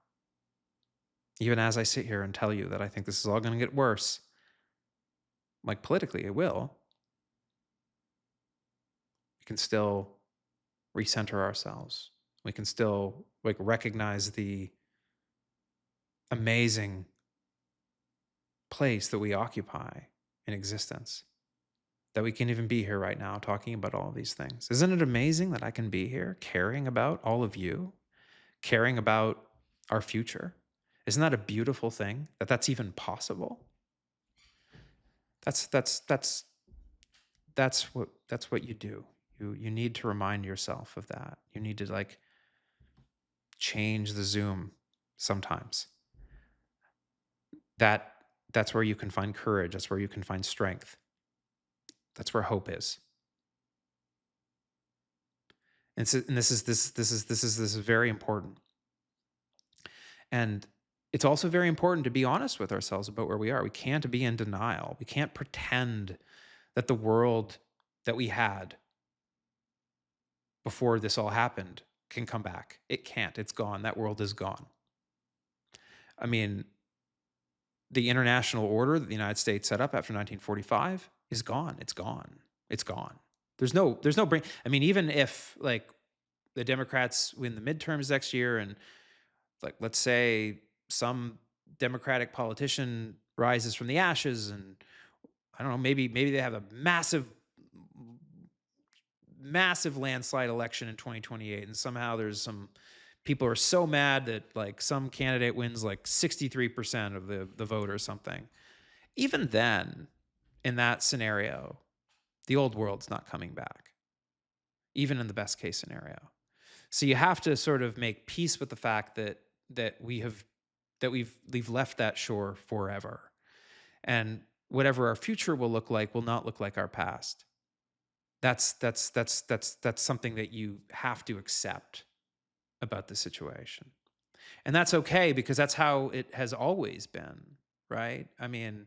Even as I sit here and tell you that I think this is all going to get worse, like politically, it will. We can still recenter ourselves. We can still like recognize the amazing place that we occupy in existence, that we can even be here right now talking about all of these things. Isn't it amazing that I can be here caring about all of you, caring about our future? Isn't that a beautiful thing that that's even possible? That's what you do. You need to remind yourself of that. You need to like change the zoom sometimes. That's where you can find courage. That's where you can find strength. That's where hope is. And this is very important. And it's also very important to be honest with ourselves about where we are. We can't be in denial. We can't pretend that the world that we had before this all happened can come back. It can't. It's gone. That world is gone. I mean, the international order that the United States set up after 1945 is gone. It's gone. It's gone. There's no brain. I mean, even if like the Democrats win the midterms next year and like let's say some Democratic politician rises from the ashes and I don't know, maybe they have a massive landslide election in 2028 and somehow there's some people are so mad that like some candidate wins like 63% of the vote or something. Even then, in that scenario, the old world's not coming back, even in the best case scenario. So you have to sort of make peace with the fact that we've left that shore forever. And whatever our future will look like will not look like our past. That's something that you have to accept about the situation. And that's okay because that's how it has always been, right? I mean,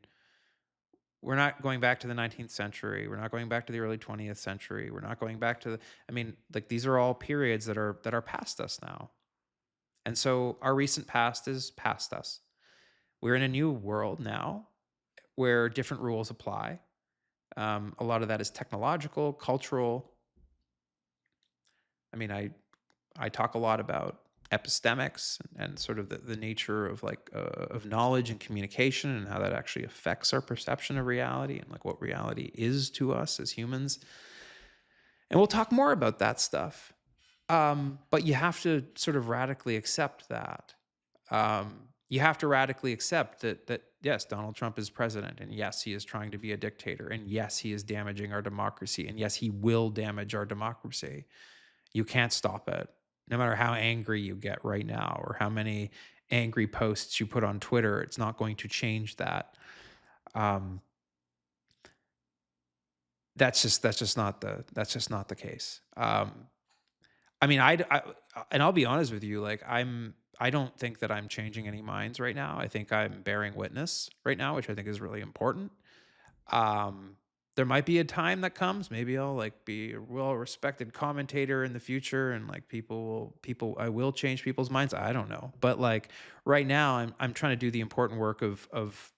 we're not going back to the 19th century. We're not going back to the early 20th century. We're not going back to I mean, like these are all periods that are past us now. And so our recent past is past us. We're in a new world now where different rules apply. A lot of that is technological, cultural. I mean, I talk a lot about epistemics and sort of the nature of like of knowledge and communication and how that actually affects our perception of reality and like what reality is to us as humans. And we'll talk more about that stuff. But you have to sort of radically accept that. You have to radically accept that yes, Donald Trump is president, and yes, he is trying to be a dictator, and yes, he is damaging our democracy, and yes, he will damage our democracy. You can't stop it. No matter how angry you get right now or how many angry posts you put on Twitter, it's not going to change that. That's just not the case. I mean, and I'll be honest with you, like I don't think that I'm changing any minds right now. I think I'm bearing witness right now, which I think is really important. The there might be a time that comes. Maybe I'll like be a well-respected commentator in the future, and like I will change people's minds. I don't know, but like right now, I'm trying to do the important work of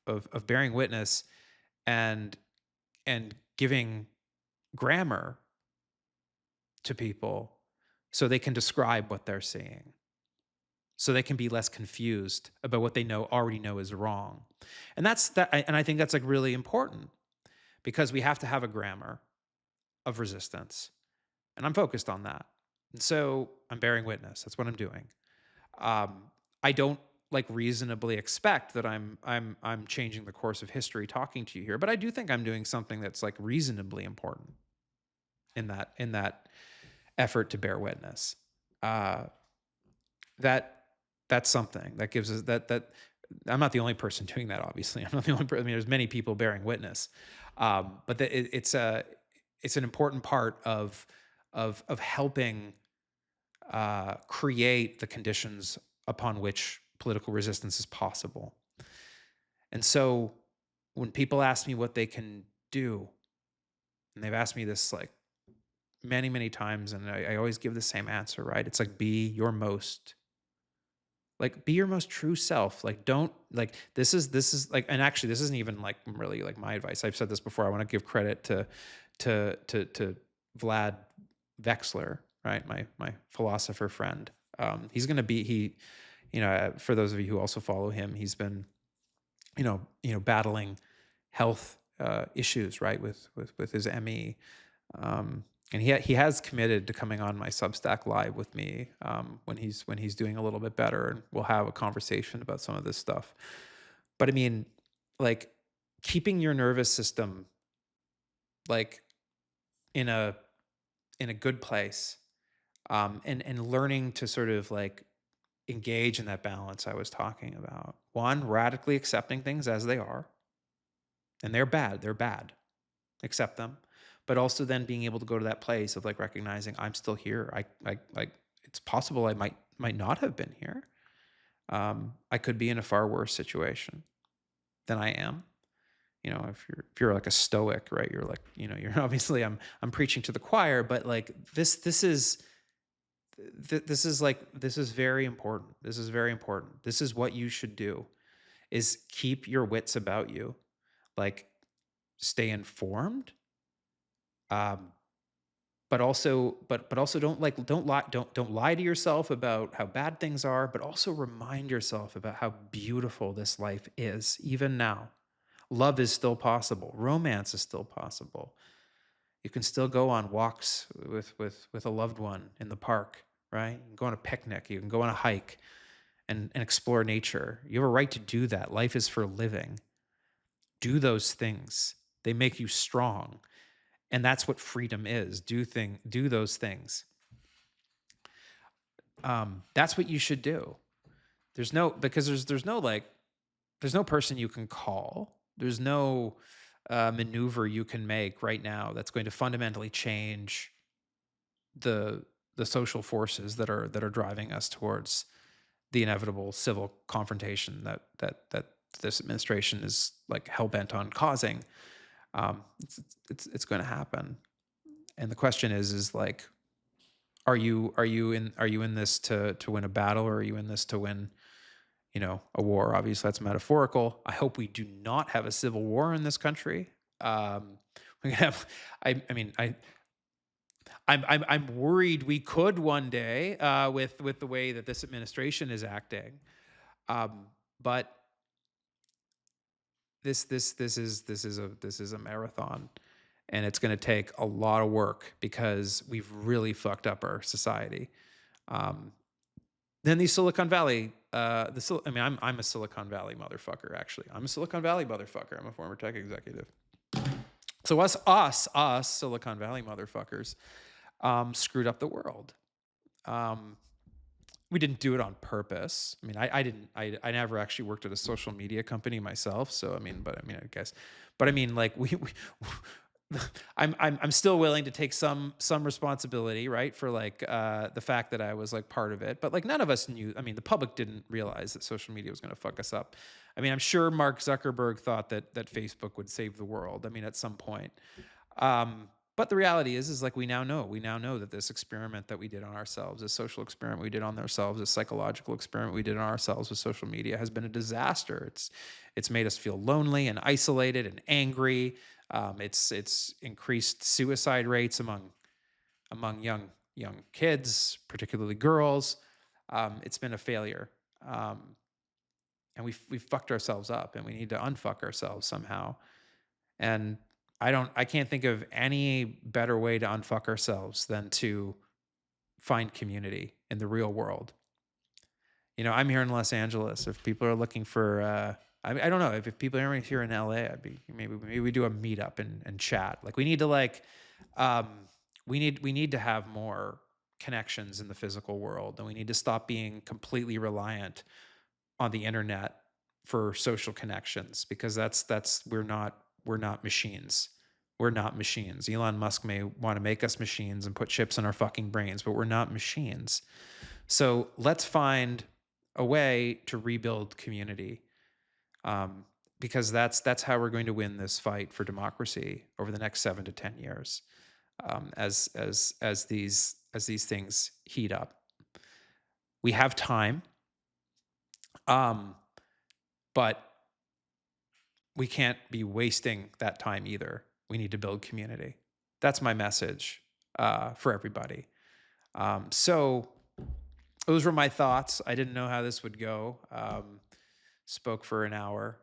bearing witness and giving grammar to people so they can describe what they're seeing, so they can be less confused about what they already know is wrong. And I think that's like really important, because we have to have a grammar of resistance. And I'm focused on that. And so I'm bearing witness. That's what I'm doing. I don't like reasonably expect that I'm changing the course of history talking to you here, but I do think I'm doing something that's like reasonably important in that effort to bear witness. That that's something that gives us that I'm not the only person doing that. Obviously, I'm not the only person. I mean, there's many people bearing witness, but it's an important part of helping create the conditions upon which political resistance is possible. And so, when people ask me what they can do, and they've asked me this like many times, and I always give the same answer, right? It's like be your most true self. Like, don't like, this is like, and actually this isn't even like really like my advice. I've said this before. I want to give credit to Vlad Vexler, right? My philosopher friend. He's going to be, for those of you who also follow him, he's been, battling health issues, right? With his ME. And he has committed to coming on my Substack live with me when he's doing a little bit better, and we'll have a conversation about some of this stuff. But I mean, like, keeping your nervous system like in a good place, and learning to sort of like engage in that balance I was talking about. One, radically accepting things as they are, and they're bad. They're bad. Accept them. But also then being able to go to that place of like recognizing I'm still here. I like, it's possible I might not have been here. I could be in a far worse situation than I am. If you're like a stoic, right? You're like, you're obviously, I'm preaching to the choir, but like this is very important. This is very important. This is what you should do, is keep your wits about you. Like, stay informed, but also don't lie to yourself about how bad things are, but also remind yourself about how beautiful this life is. Even now, love is still possible. Romance is still possible. You can still go on walks with a loved one in the park, right? You can go on a picnic. You can go on a hike and explore nature. You have a right to do that. Life is for living. Do those things. They make you strong. And that's what freedom is. Do those things. That's what you should do. There's no person you can call. There's no maneuver you can make right now that's going to fundamentally change the social forces that are driving us towards the inevitable civil confrontation that this administration is like hell bent on causing. It's going to happen. And the question is like, are you in this to win a battle, or are you in this to win, a war? Obviously, that's metaphorical. I hope we do not have a civil war in this country. We have. I'm worried we could one day with the way that this administration is acting. But this is a marathon, and it's going to take a lot of work because we've really fucked up our society. Then these Silicon Valley, I'm a Silicon Valley motherfucker. Actually, I'm a Silicon Valley motherfucker. I'm a former tech executive. So us Silicon Valley motherfuckers screwed up the world. We didn't do it on purpose. I mean, I never actually worked at a social media company myself. So, I guess, like I'm still willing to take some responsibility, right, for like the fact that I was like part of it. But like none of us knew. I mean, the public didn't realize that social media was going to fuck us up. I mean, I'm sure Mark Zuckerberg thought that Facebook would save the world. I mean, at some point. But the reality is like we now know that this experiment that we did on ourselves, this social experiment we did on ourselves, this psychological experiment we did on ourselves with social media has been a disaster. It's made us feel lonely and isolated and angry. It's increased suicide rates among young kids, particularly girls. It's been a failure, and we've fucked ourselves up, and we need to unfuck ourselves somehow. And I can't think of any better way to unfuck ourselves than to find community in the real world. You know, I'm here in Los Angeles. If people are looking for, I don't know if people are here in LA, I'd be maybe we do a meetup and chat. Like we need to um, we need to have more connections in the physical world, and we need to stop being completely reliant on the internet for social connections because that's we're not machines. We're not machines. Elon Musk may want to make us machines and put chips in our fucking brains, but we're not machines. So let's find a way to rebuild community, um, because that's how we're going to win this fight for democracy over the next 7 to 10 years, as these things heat up. We have time, um, but we can't be wasting that time either. We need to build community. That's my message for everybody. So those were my thoughts. I didn't know how this would go. Spoke for an hour.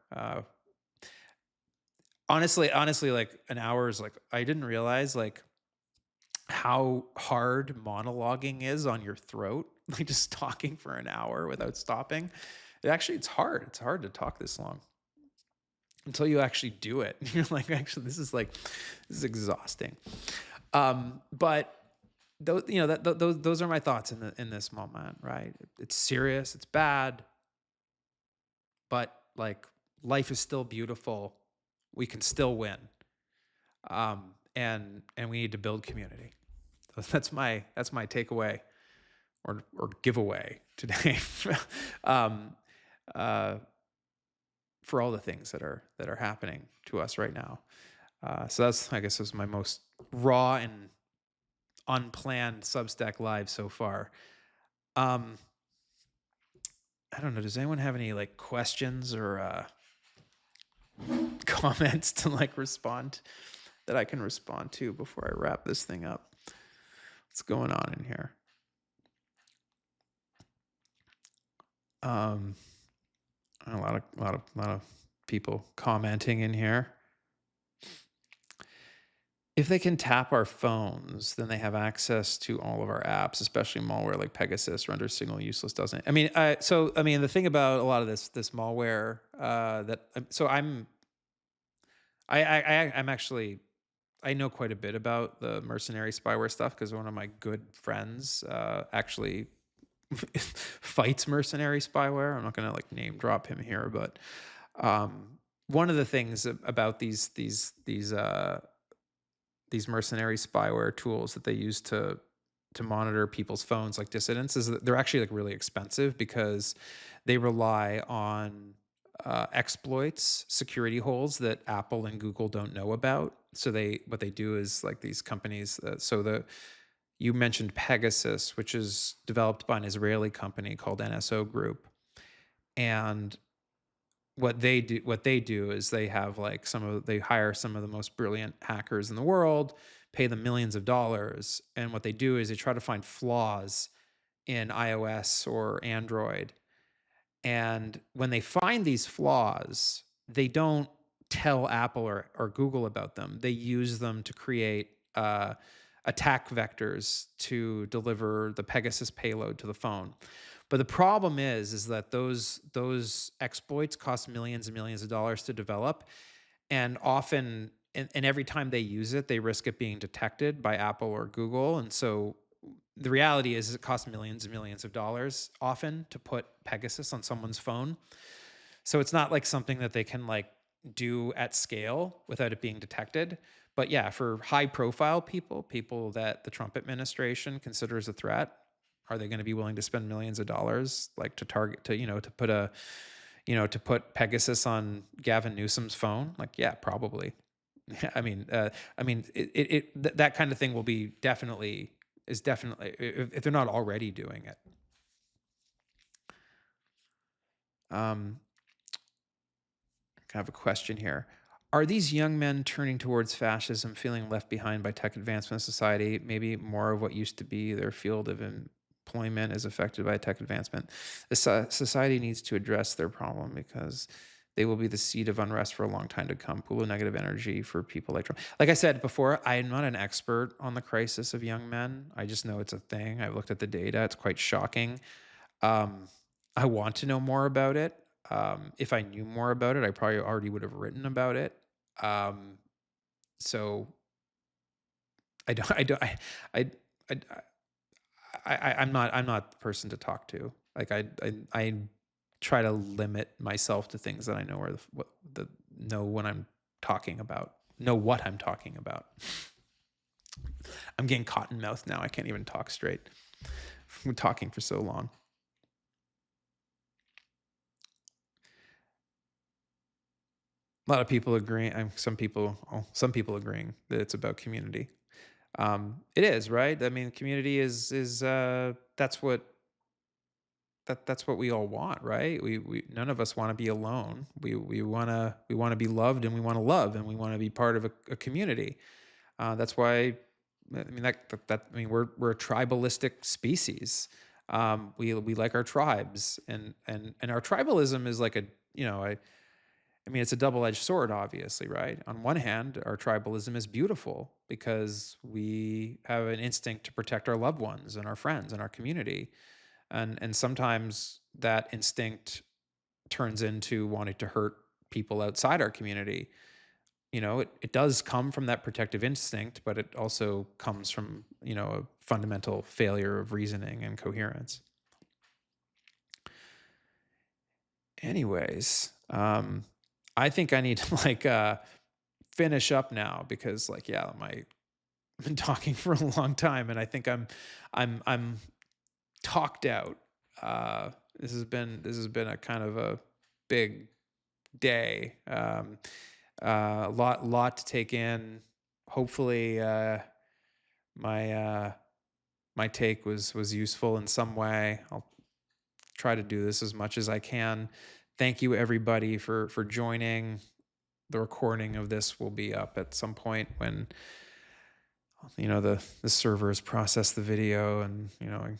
Honestly, like an hour is like I didn't realize like how hard monologuing is on your throat. Like just talking for an hour without stopping. It's hard. It's hard to talk this long until you actually do it. You're like, actually, this is exhausting. But those, you know, those are my thoughts in this moment, right? It's serious, it's bad, but like life is still beautiful. We can still win. And we need to build community. So that's my takeaway or giveaway today. um, uh, for all the things that are happening to us right now. So that's, I guess, was my most raw and unplanned Substack live so far. Um, I don't know. Does anyone have any like questions or comments to like respond that I can respond to before I wrap this thing up? What's going on in here? A lot of people commenting in here. If they can tap our phones, then they have access to all of our apps, especially malware like Pegasus renders signal useless, doesn't it? I mean, the thing about a lot of this malware I'm actually I know quite a bit about the mercenary spyware stuff because one of my good friends actually fights mercenary spyware. I'm not going to like name drop him here, but one of the things about these mercenary spyware tools that they use to monitor people's phones like dissidents is that they're actually like really expensive because they rely on exploits, security holes that Apple and Google don't know about. So what they do is like these companies. You mentioned Pegasus, which is developed by an Israeli company called NSO Group, and what they do is they have like they hire some of the most brilliant hackers in the world, pay them millions of dollars, and what they do is they try to find flaws in iOS or Android. And when they find these flaws, they don't tell Apple or Google about them. They use them to create attack vectors to deliver the Pegasus payload to the phone. But the problem is that those exploits cost millions and millions of dollars to develop, and often, and every time they use it, they risk it being detected by Apple or Google. And so the reality is it costs millions and millions of dollars often to put Pegasus on someone's phone. So it's not like something that they can like do at scale without it being detected. But yeah, for high profile people that the Trump administration considers a threat, are they going to be willing to spend millions of dollars like to target to, to put to put Pegasus on Gavin Newsom's phone? Like, yeah, probably. That kind of thing will be definitely is definitely if they're not already doing it. Um, I have a question here. Are these young men turning towards fascism, feeling left behind by tech advancement in society? Maybe more of what used to be their field of employment is affected by tech advancement. The society needs to address their problem because they will be the seed of unrest for a long time to come. Pool of negative energy for people like Trump. Like I said before, I am not an expert on the crisis of young men. I just know it's a thing. I've looked at the data. It's quite shocking. Um, I want to know more about it. If I knew more about it, I probably already would have written about it. Um, so I don't, I don't, I, I, I'm not the person to talk to. Like I try to limit myself to things that I know are know when I'm talking about, know what I'm talking about. I'm getting cotton mouth now. I can't even talk straight. I'm talking for so long. A lot of people agreeing. Some people agreeing that it's about community. It is, right? I mean, community is that's what we all want, right? We none of us want to be alone. We want to be loved, and we want to love, and we want to be part of a community. That's why, I mean, I mean, we're a tribalistic species. We like our tribes, and our tribalism is like a, I mean, it's a double-edged sword, obviously, right? On one hand, our tribalism is beautiful because we have an instinct to protect our loved ones and our friends and our community. And sometimes that instinct turns into wanting to hurt people outside our community. It does come from that protective instinct, but it also comes from, a fundamental failure of reasoning and coherence. Anyways, I think I need to finish up now because yeah, I've been talking for a long time and I think I'm talked out. This has been a kind of a big day. A lot to take in. Hopefully, my my take was useful in some way. I'll try to do this as much as I can. Thank you everybody for joining. The recording of this will be up at some point when the servers process the video and I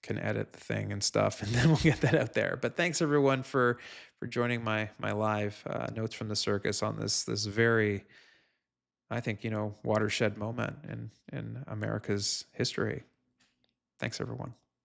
can edit the thing and stuff, and then we'll get that out there. But thanks everyone for joining my live notes from the circus on this very, I think, watershed moment in America's history. Thanks everyone.